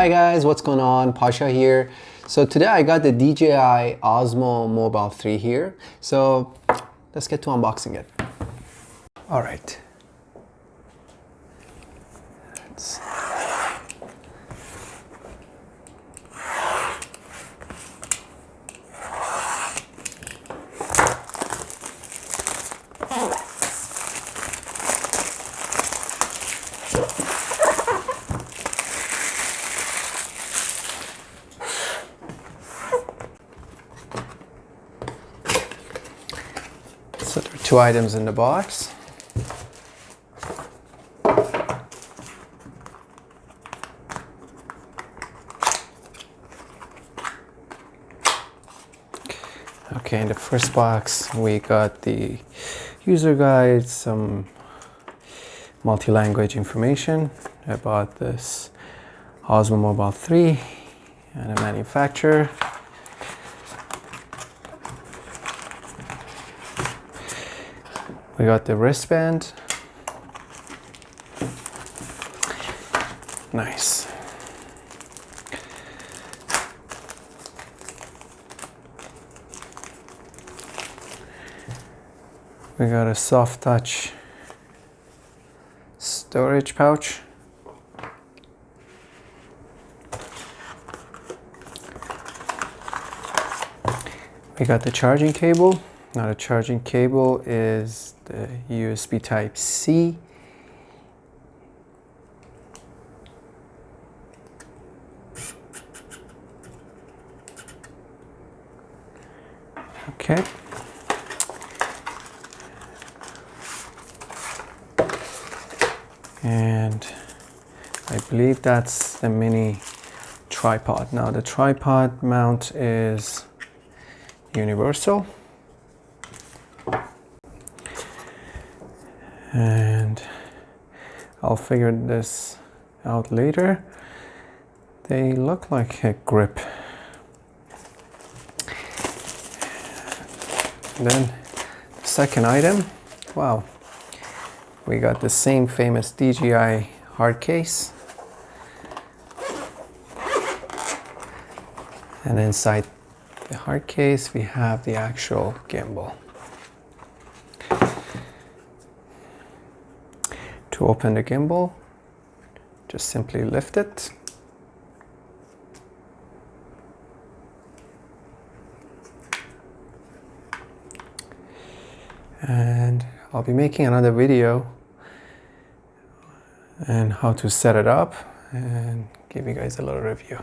Hi guys, what's going on? Pasha here. So today I got the DJI Osmo Mobile 3 here. So let's get to unboxing it. All right. So there are two items in the box. Okay, in the first box we got the user guide, some multi-language information about this Osmo Mobile 3 and the manufacturer. We got the wristband. Nice. We got a soft touch storage pouch. We got the charging cable. Now the charging cable is the USB Type-C. Okay. And I believe that's the mini tripod. Now the tripod mount is universal. And I'll figure this out later. They look like a grip. Then the second item, wow, we got the same famous DJI hard case. And inside the hard case we have the actual gimbal. To open the gimbal, just simply lift it. And I'll be making another video on how to set it up and give you guys a little review.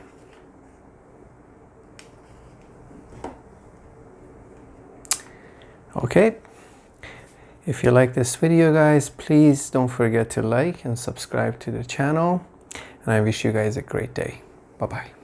Okay. If you like this video guys, please don't forget to like and subscribe to the channel, and I wish you guys a great day. Bye bye.